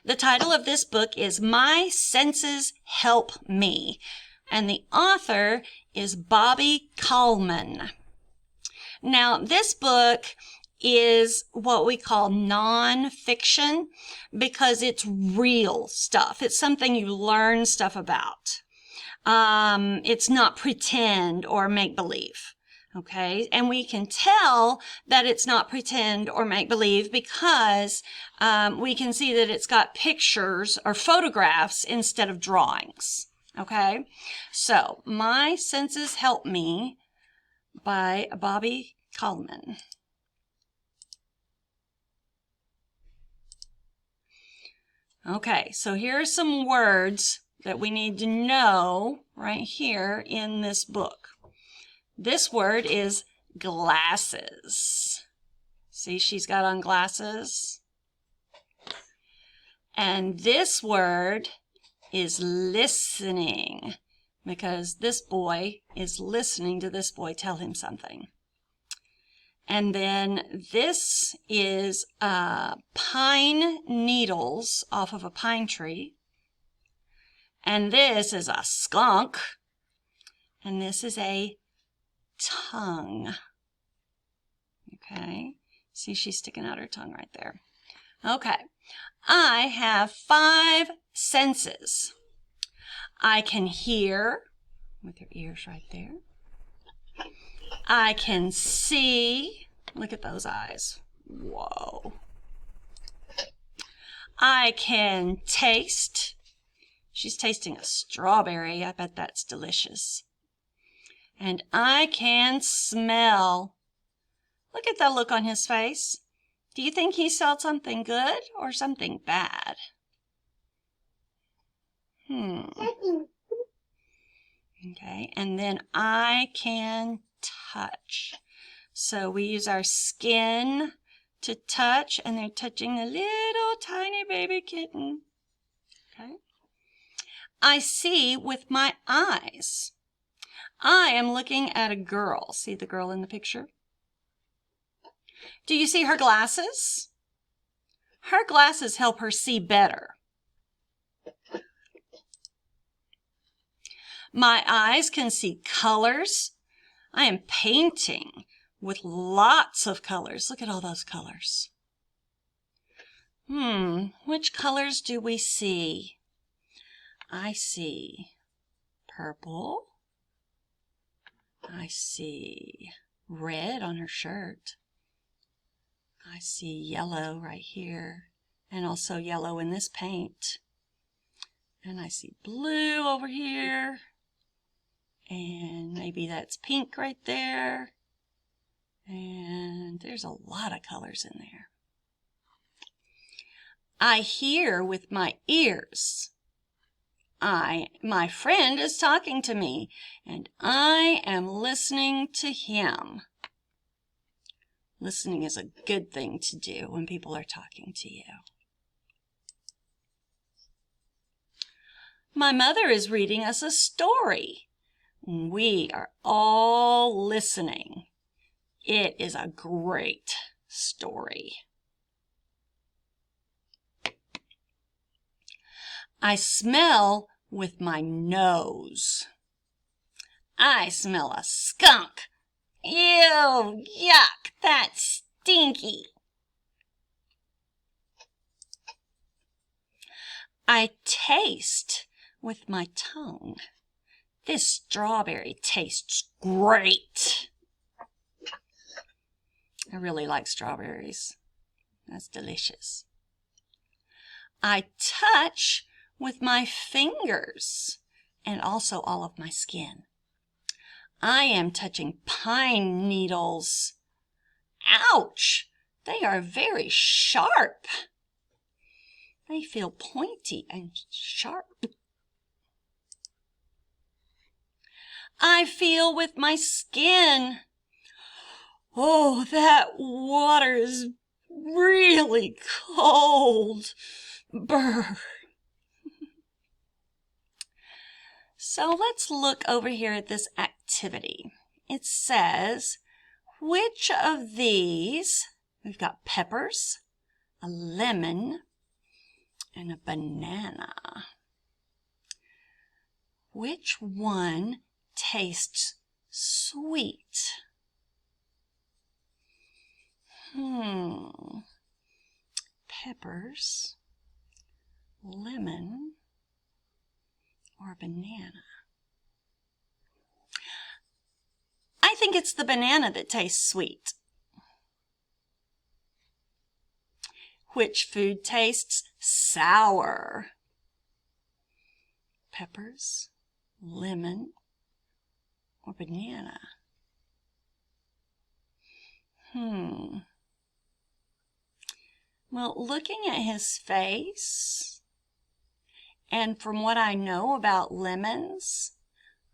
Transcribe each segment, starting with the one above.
The title of this book is My Senses Help Me, and the author is Bobby Kallman. Now, this book is what we call nonfiction because it's real stuff. It's something you learn stuff about. It's not pretend or make-believe. Okay, and we can tell that it's not pretend or make-believe because we can see that it's got pictures or photographs instead of drawings. Okay, so My Senses Help Me by Bobby Kallman. Okay, so here are some words that we need to know right here in this book. This word is glasses. See, she's got on glasses. And this word is listening, because this boy is listening to this boy tell him something. And then this is pine needles off of a pine tree. And this is a skunk. And this is a tongue. Okay, see, she's sticking out her tongue right there. Okay, I have 5 senses. I can hear with her ears right there. I can see. Look at those eyes. Whoa. I can taste. She's tasting a strawberry. I bet that's delicious. And I can smell. Look at that look on his face. Do you think he saw something good or something bad? Okay, and then I can touch. So we use our skin to touch, and they're touching the little tiny baby kitten. Okay. I see with my eyes. I am looking at a girl. See the girl in the picture? Do you see her glasses? Her glasses help her see better. My eyes can see colors. I am painting with lots of colors. Look at all those colors. Which colors do we see? I see purple. I see red on her shirt. I see yellow right here, and also yellow in this paint. And I see blue over here, and maybe that's pink right there. And there's a lot of colors in there. I hear with my ears. My friend is talking to me, and I am listening to him. Listening is a good thing to do when people are talking to you. My mother is reading us a story. We are all listening. It is a great story. I smell with my nose. I smell a skunk. Ew, yuck, that's stinky. I taste with my tongue. This strawberry tastes great. I really like strawberries. That's delicious. I touch with my fingers and also all of my skin. I am touching pine needles. Ouch! They are very sharp. They feel pointy and sharp. I feel with my skin. Oh, that water is really cold. Brr. So let's look over here at this activity. It says, which of these, we've got peppers, a lemon, and a banana. Which one tastes sweet? Peppers, lemon, or banana? I think it's the banana that tastes sweet. Which food tastes sour? Peppers, lemon, or banana? Well, looking at his face, and from what I know about lemons,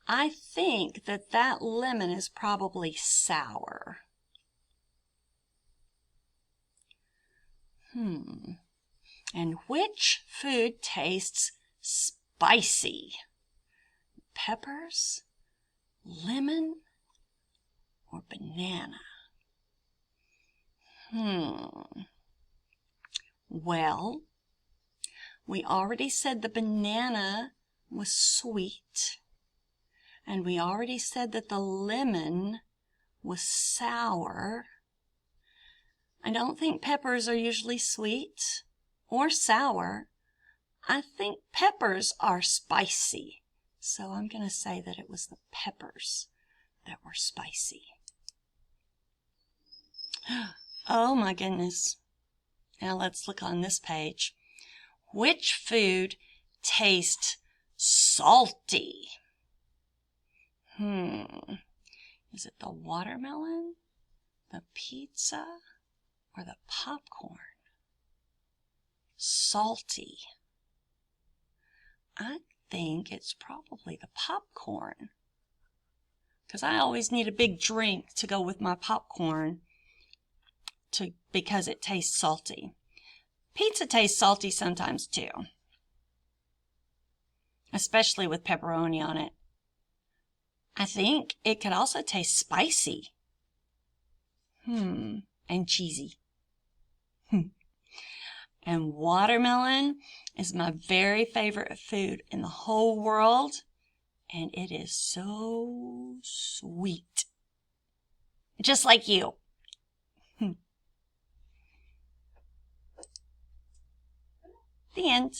I think that that lemon is probably sour. And which food tastes spicy? Peppers, lemon, or banana? Well, we already said the banana was sweet, and we already said that the lemon was sour. I don't think peppers are usually sweet or sour. I think peppers are spicy. So I'm going to say that it was the peppers that were spicy. Oh my goodness. Now let's look on this page. Which food tastes salty? Is it the watermelon, the pizza, or the popcorn? Salty. I think it's probably the popcorn, because I always need a big drink to go with my popcorn because it tastes salty. Pizza tastes salty sometimes too, especially with pepperoni on it. I think it could also taste spicy. And cheesy. And watermelon is my very favorite food in the whole world, and it is so sweet. Just like you. The end.